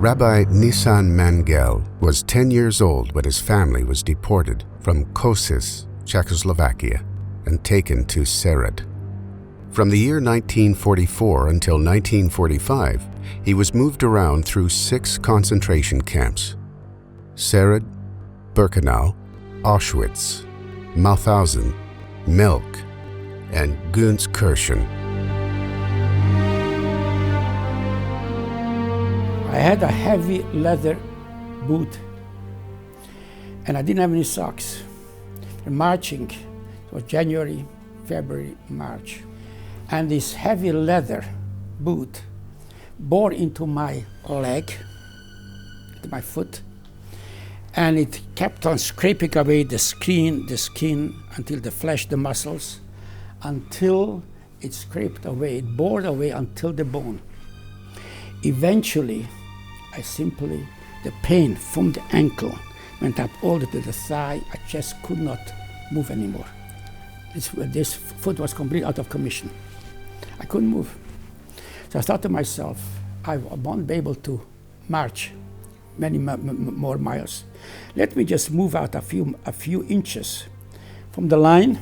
Rabbi Nissan Mangel was 10 years old when his family was deported from Košice, Czechoslovakia, and taken to Sered. From the year 1944 until 1945, he was moved around through 6 concentration camps: Sered, Birkenau, Auschwitz, Mauthausen, Milk, and Gunskirchen. I had a heavy leather boot and I didn't have any socks. Marching, it was January, February, March. And this heavy leather boot bore into my leg, to my foot, and it kept on scraping away the skin, until the flesh, the muscles, until it scraped away, it bored away until the bone. Eventually, the pain from the ankle went up all the way to the thigh. I just could not move anymore. This foot was completely out of commission. I couldn't move. So I thought to myself, I won't be able to march many more miles. Let me just move out a few inches from the line.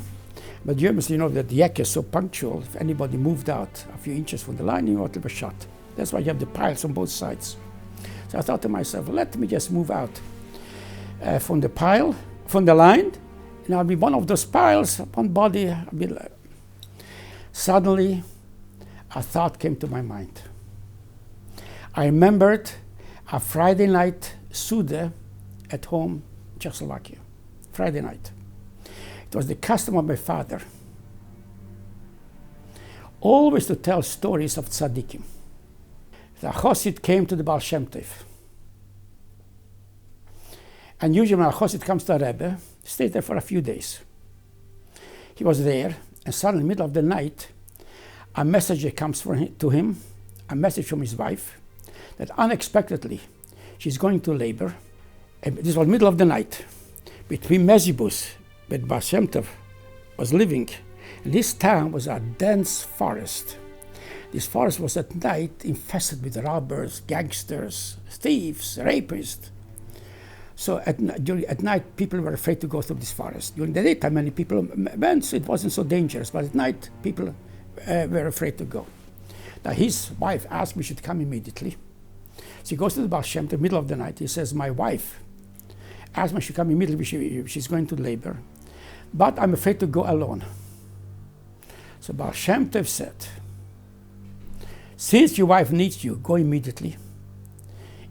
But you must know that the yak is so punctual. If anybody moved out a few inches from the line, you ought to be shot. That's why you have the piles on both sides. So I thought to myself, let me just move out from the line, and I'll be one of those piles, one body. Suddenly, a thought came to my mind. I remembered a Friday night Suda at home in Czechoslovakia. Friday night. It was the custom of my father always to tell stories of tzaddikim. The Chosid came to the Baal Shem Tov. And usually when a Chosid comes to a Rebbe, he stays there for a few days. He was there, and suddenly in the middle of the night, a messenger comes to him, a message from his wife, that unexpectedly she's going to labor. And this was middle of the night, between Mezibus, where Baal Shem Tov was living. And this town was a dense forest. This forest was at night infested with robbers, gangsters, thieves, rapists. So at night, people were afraid to go through this forest. During the daytime, many people went, so it wasn't so dangerous. But at night, people were afraid to go. Now, his wife asked me, should come immediately. So he goes to the Baal Shem Tov, middle of the night. He says, my wife asked me to come immediately. She's going to labor. But I'm afraid to go alone. So Baal Shem Tov said, since your wife needs you, go immediately.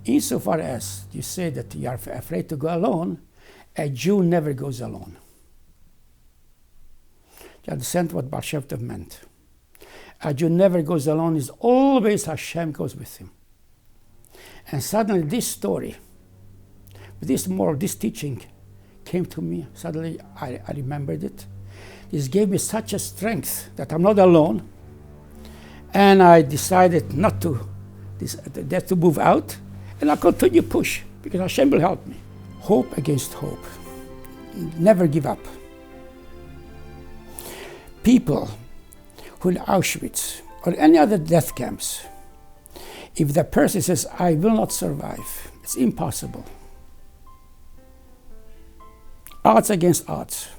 Insofar as you say that you are afraid to go alone, a Jew never goes alone. You understand what Baal Shem Tov meant? A Jew never goes alone, is always Hashem goes with him. And suddenly this story, this moral, this teaching came to me. Suddenly I remembered it. This gave me such a strength that I'm not alone. And I decided not to move out, and I'll continue to push, because Hashem will help me. Hope against hope. Never give up. People who in Auschwitz or any other death camps, if the person says, I will not survive, it's impossible. Odds against odds.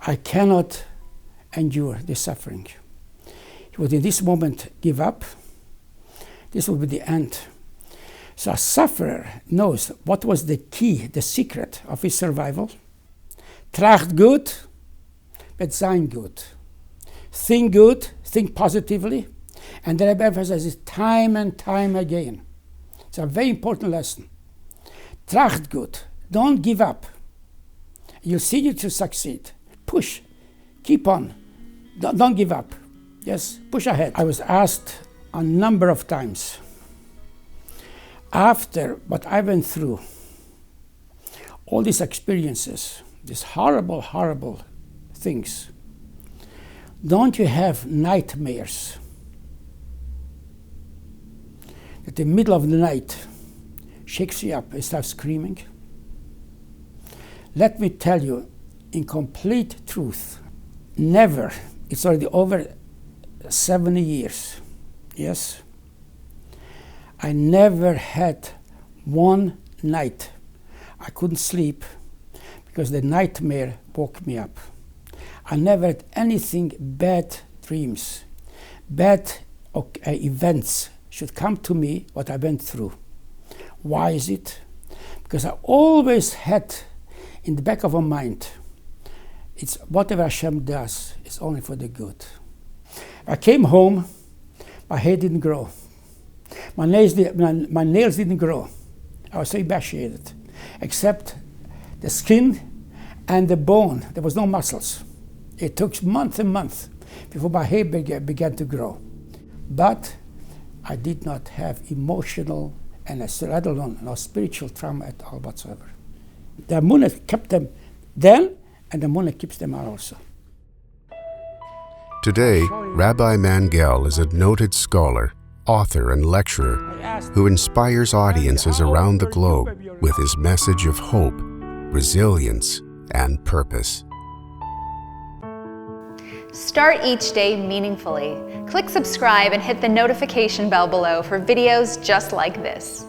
I cannot endure this suffering. He would in this moment give up. This will be the end. So a sufferer knows what was the key, the secret of his survival. Tracht gut, but sein gut. Think good, think positively. And the Rebbe emphasizes time and time again. It's a very important lesson. Tracht gut, don't give up. You'll see you to succeed. Push, keep on, don't give up. Yes, push ahead. I was asked a number of times, after what I went through, all these experiences, these horrible, horrible things, don't you have nightmares? At the middle of the night, shakes you up and starts screaming? Let me tell you, in complete truth, never, it's already over 70 years, yes, I never had one night I couldn't sleep because the nightmare woke me up. I never had anything bad dreams, bad events should come to me what I went through. Why is it? Because I always had in the back of my mind, it's whatever Hashem does, it's only for the good. I came home, my hair didn't grow. My nails didn't grow. I was so emaciated, except the skin and the bone. There was no muscles. It took months and months before my hair began to grow. But I did not have emotional and let alone no spiritual trauma at all whatsoever. The Emunah kept them then, and the Emunah keeps them also. Today, Rabbi Mangel is a noted scholar, author, and lecturer who inspires audiences around the globe with his message of hope, resilience, and purpose. Start each day meaningfully. Click subscribe and hit the notification bell below for videos just like this.